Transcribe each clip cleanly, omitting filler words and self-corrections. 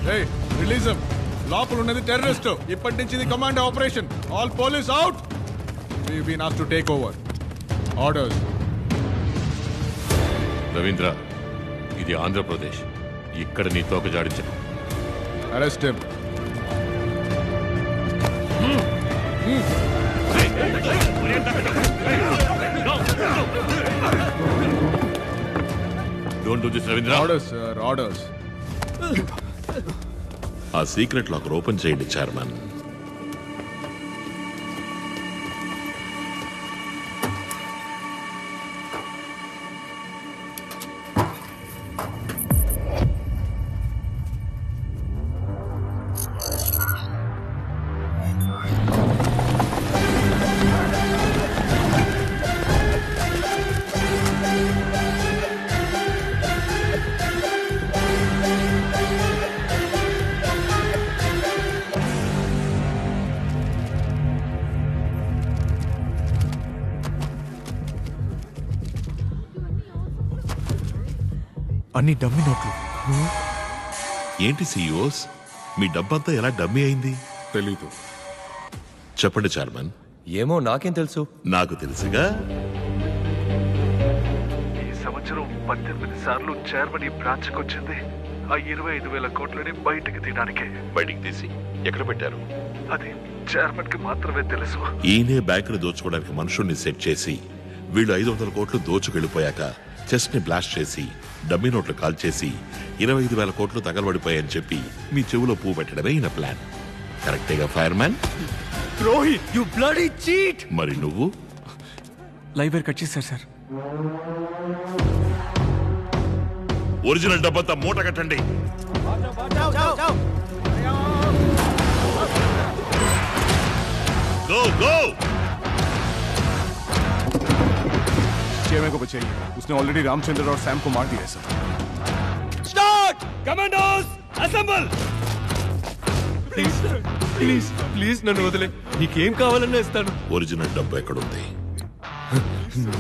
Hey, release him. లోపల ఉన్నది terrorist. ఇప్పటి నుంచి ఇది command operation. All police out. We've been asked to take over. Orders. Ravindra, ఇది ఆంధ్రప్రదేశ్. ఇక్కడ నీ తోక జాడించను. Arrest him. Don't do this, Ravindra. Orders, sir. Orders. ఆ సీక్రెట్ లాకర్ ఓపెన్ చేయండి చైర్మన్. అన్ని డమ్మీ నోట్లు. ఏంటి సీఈఓస్, మీ డబ్బంతా ఎలా డమ్మీ అయింది? తెలీదు. చెప్పండి చైర్మన్. ఏమో నాకేం తెలుసు. నాకు తెలుసుగా. ఈ సంవత్సరం 18 సార్లు చైర్మన్ ఈ బ్రాంచ్కి వచ్చింది. ఆ 25,000 కోట్లని బయటికి తీయడానికే. బయటికి తీసి ఎక్కడ పెట్టారు? అది చైర్మన్ కి మాత్రమే తెలుసు. ఈయనే బ్యాంకును దోచుకోవడానికి మనుషుల్ని సెట్ చేసి వీళ్ళు 500 కోట్లు దోచుకెళ్లిపోయాక చెస్ట్ ని బ్లాస్ట్ చేసి డమ్మీ నోట్లు కాల్ చేసి 25,000 కోట్లు తగలబడిపోయాయని చెప్పి మీ చెవులో పువ్వు పెట్టడమే ఈయన ప్లాన్. కరెక్టేగా fireman? Rohit, you bloody cheat. మరి నువ్వు? లైవ్ వైర్ కట్ చేశారు సార్. ఒరిజినల్ డబ్బంతా మూట కట్టండి. Go go. चेयरमैन को बचाइए. उसने ऑलरेडी रामचंद्र और सैम को मार दिया है sir. Start. Commandos assemble. Please please నన్ను వదిలే. నీకేం కావాలన్నా ఇస్తాను. ఒరిజినల్ డబ్బు ఎక్కడుంది?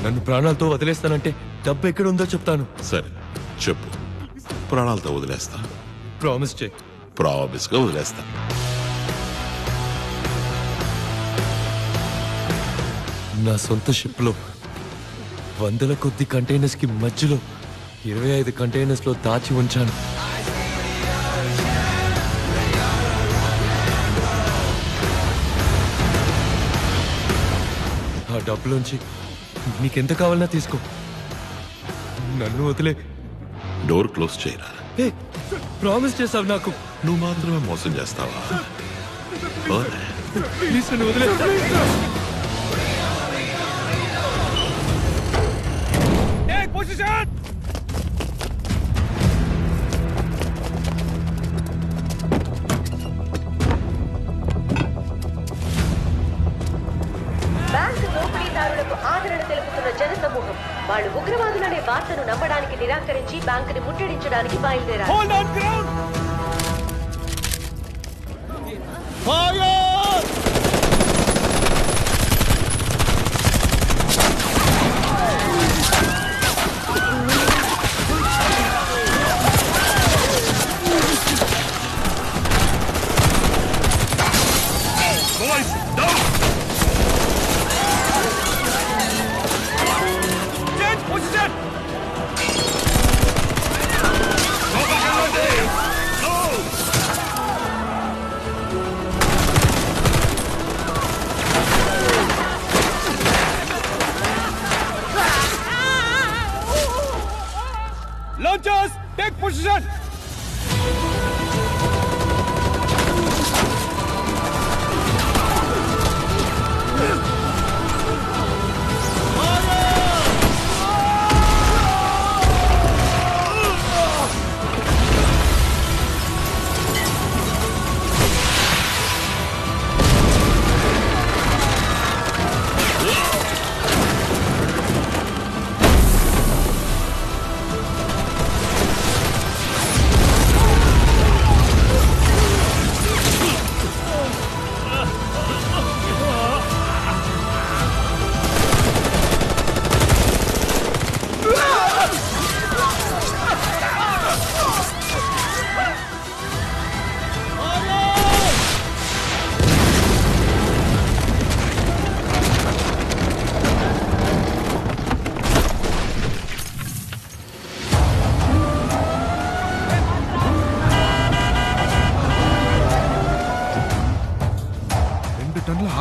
నన్ను ప్రాణాలతో వదిలేస్తానంటే డబ్బు ఎక్కడ ఉందో చెప్తాను. సరే చెప్పు. ప్రాణాలతో వదిలేస్తా. ప్రామిస్ చేయి. ప్రామిస్ గా వదిలేస్తా. నా సొంత షిప్ లో 100 కొద్ది కంటైనర్స్ కి మధ్యలో 25 కంటైనర్స్ లో దాచి ఉంచాను. ఆ డబ్బులోంచి నీకెంత కావాలన్నా తీసుకో. నన్ను వదిలే. డోర్ క్లోజ్ చేయరా. ప్రామిస్ చేసావు నాకు. నువ్వు మాత్రమే మోసం చేస్తావా? ఓరే. ప్లీజ్ నన్ను వదిలే. బ్యాంకు దోపిడీదారులకు ఆదరణ తెలుపుతున్న జనసమూహం వాళ్ళు ఉగ్రవాదులనే వార్తను నమ్మడానికి నిరాకరించి బ్యాంకుని ముట్టడించడానికి బయలుదేరారు.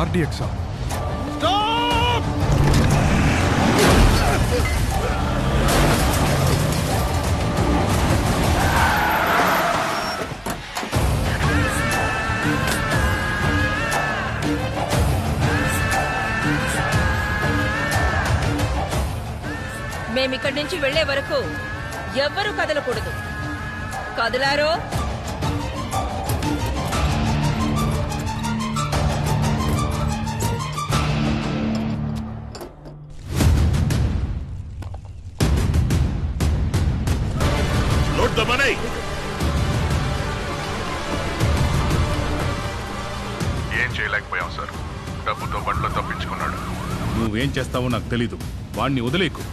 ఆర్డిఎక్సా? స్టాప్! మేమిక్కడి నుంచి వెళ్లే వరకు ఎవ్వరూ కదలకూడదు. కదలారో లోడ్ ద మనీ. ఏం చేయలేకపోయాం సార్. డబ్బుతో బండ్లో తప్పించుకున్నాడు. నువ్వేం చేస్తావో నాకు తెలీదు. వాణ్ణి వదిలేకు.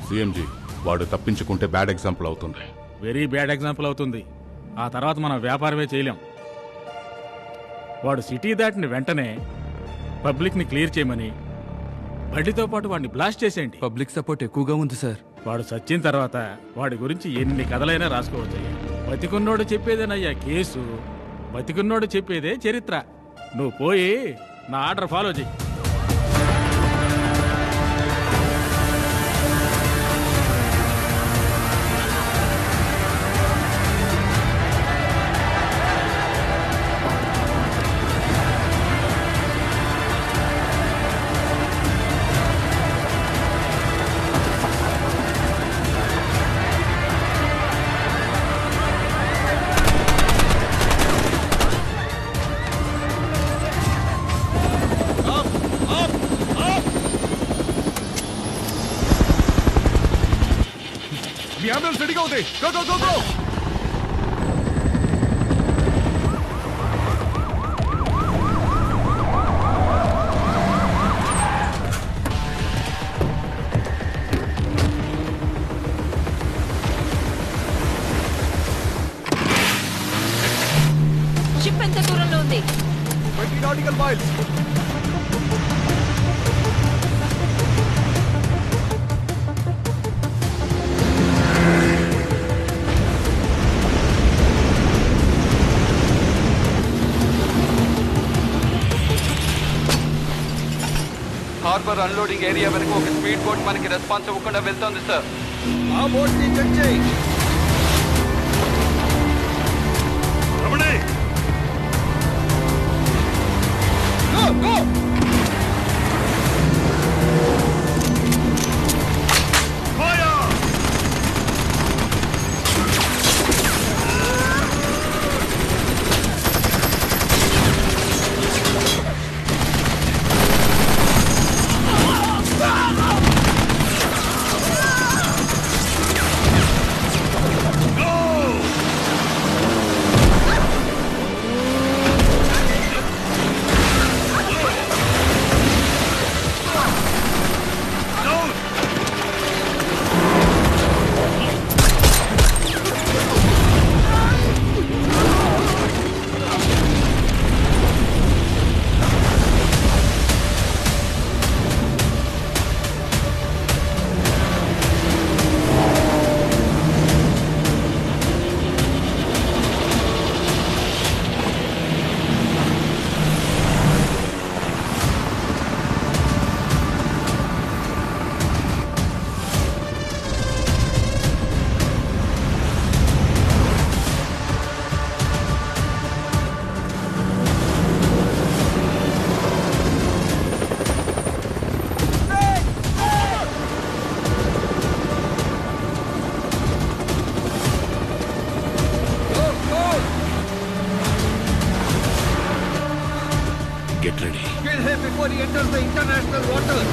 సిఎంజీ, వాడు తప్పించుకుంటే బ్యాడ్ ఎగ్జాంపుల్ అవుతుంది. వెరీ బ్యాడ్ ఎగ్జాంపుల్ అవుతుంది. ఆ తర్వాత మనం వ్యాపారమే చేయలేం. వాడు సిటీ దాటిన వెంటనే పబ్లిక్ని క్లియర్ చేయమని, బండితో పాటు వాడిని బ్లాస్ట్ చేసేయండి. పబ్లిక్ సపోర్ట్ ఎక్కువగా ఉంది సార్. వాడు చచ్చిన తర్వాత వాడి గురించి ఎన్ని కథలైనా రాసుకోవచ్చయ్యా. బతికున్నోడు చెప్పేదేనయ్యా కేసు, బతికున్నోడు చెప్పేదే చరిత్ర. నువ్వు పోయి నా ఆర్డర్ ఫాలో చెయ్యి. మీ అంబులెన్స్ రెడీగా ఉంది. Go go go go. Ship ఎంత దూరంలో ఉంది? 20 nautical miles. Harbour unloading area వరకు ఒక స్పీడ్ బోట్ మనకి రెస్పాన్స్ ఇవ్వకుండా వెళ్తోంది సార్. ఆ బోట్ ని చెక్ చేయి. Ramani, go go. Get ready. Kill him before he enters the international waters.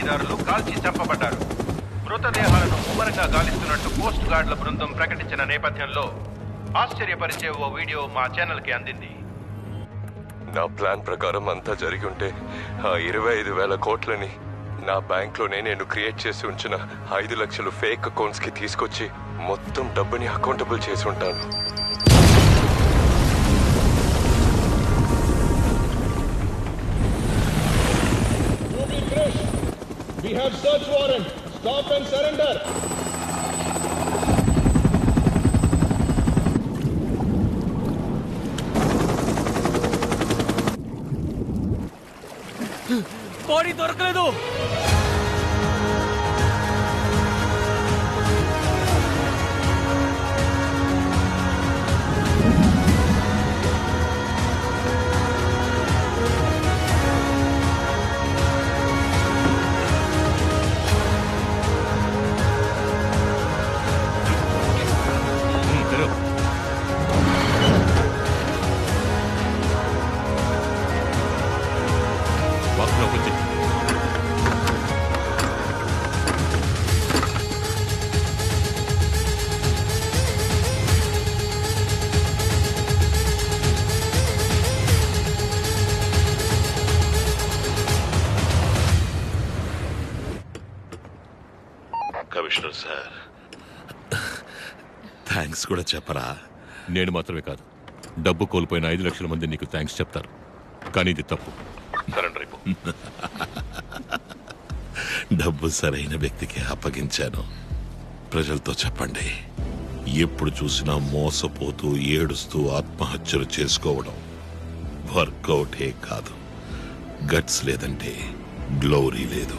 దోపిడీదారులు కాల్చి చంపబడ్డారు. మృతదేహాలను ముమ్మరంగా గాలిస్తున్నట్టు కోస్ట్ గార్డుల బృందం ప్రకటించిన నేపథ్యంలో ఆశ్చర్యపరిచే ఓ వీడియో మా ఛానల్కి అందింది. నా ప్లాన్ ప్రకారం అంతా జరిగి ఉంటే ఆ 25,000 కోట్లని నా బ్యాంక్లోనే నేను క్రియేట్ చేసి ఉంచిన 5 లక్షలు ఫేక్ అకౌంట్స్కి తీసుకొచ్చి మొత్తం డబ్బుని అకౌంటబుల్ చేసి ఉంటాను. We have search warrant. Stop and surrender. Body దొరకలేదు. కమిషనర్ సార్, థ్యాంక్స్ కూడా చెప్పరా? నేను మాత్రమే కాదు, డబ్బు కోల్పోయిన 5 లక్షల మంది నీకు థ్యాంక్స్ చెప్తారు. కానీ ఇది తప్పు. సరెండర్ అయిపో. డబ్బు సరైన వ్యక్తికి అప్పగించాను. ప్రజలతో చెప్పండి, ఎప్పుడు చూసినా మోసపోతూ ఏడుస్తూ ఆత్మహత్యలు చేసుకోవడం వర్కౌటే కాదు. గట్స్ లేదంటే గ్లోరీ లేదు.